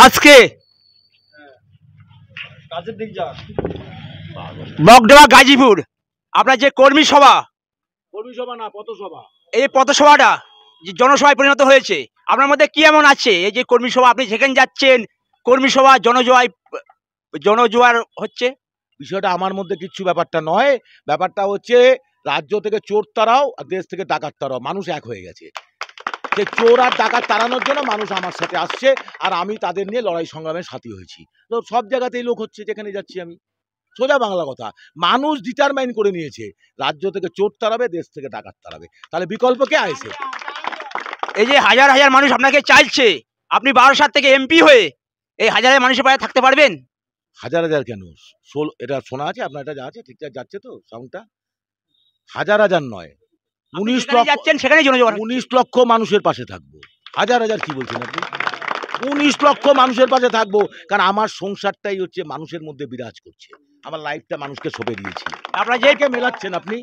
আজকে কাজের দিক যা বগডোবা গাজীপুর আপনার যে কর্মী সভা না পথসভা, এই পথসভাটা যে জনসভায় পরিণত হয়েছে, আপনার মধ্যে কি এমন আছে এই যে কর্মী সভা আপনি যেখানে যাচ্ছেন কর্মী সভা জনজোয়ার হচ্ছে? বিষয়টা আমার মধ্যে কিচ্ছু ব্যাপারটা নয়। ব্যাপারটা হচ্ছে রাজ্য থেকে চোর তাড়াও আর দেশ থেকে ডাকাত তাড়াও, মানুষ এক হয়ে গেছে। সে চোর আর ডাকাত তাড়ানোর জন্য মানুষ আমার সাথে আসছে, আর আমি তাদের নিয়ে লড়াই সংগ্রামের সাথী হয়েছি। তো সব জায়গাতেই লোক হচ্ছে, যেখানে যাচ্ছি আমি। সোজা বাংলা কথা, মানুষ ডিটারমাইন করে নিয়েছে রাজ্য থেকে চোর তাড়াবে, দেশ থেকে ডাকাত তাড়াবে। তাহলে বিকল্প কে আছে? এই যে হাজার হাজার মানুষ আপনাকে চাইছে, আপনি বারাসাত থেকে এমপি হয়ে এই হাজার হাজার মানুষের পাশে থাকতে পারবেন? হাজার হাজার কেন, এটা শোনা আছে আপনার? এটা যা আছে ঠিকঠাক যাচ্ছে তো সাউন্ডটা? হাজার হাজার নয়, 19 লক্ষ যাচ্ছেন সেখানে জনজোয়ার। 19 লক্ষ মানুষের পাশে থাকবো। হাজার হাজার কি বলছেন আপনি? 19 লক্ষ মানুষের পাশে থাকবো, কারণ আমার সংসারটাই হচ্ছে মানুষের মধ্যে বিরাজ করছে। আমার লাইফটা মানুষকে সঁপে দিয়েছি। আপনারা যে মেলাচ্ছেন আপনি,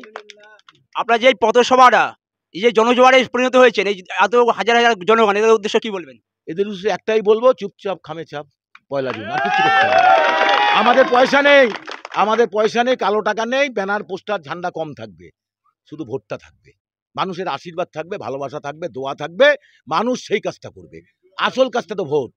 আপনার যে পথসভাটা এই যে জনজোয়ারে পরিণত হয়েছে, এই এত হাজার হাজার জনগণ, এদের উদ্দেশ্য কি বলবেন? এদের উদ্দেশ্যে একটাই বলবো, চুপচাপ খামে চাপ পয়লা জুন, আর কিছু করতে হবে না। আমাদের পয়সা নেই, কালো টাকা নেই, ব্যানার পোস্টার ঝান্ডা কম থাকবে, শুধু ভোটটা থাকবে, মানুষের আশীর্বাদ থাকবে, ভালোবাসা থাকবে, দোয়া থাকবে, মানুষ সেই কাজটা করবে। আসল কাজটা তো ভোট।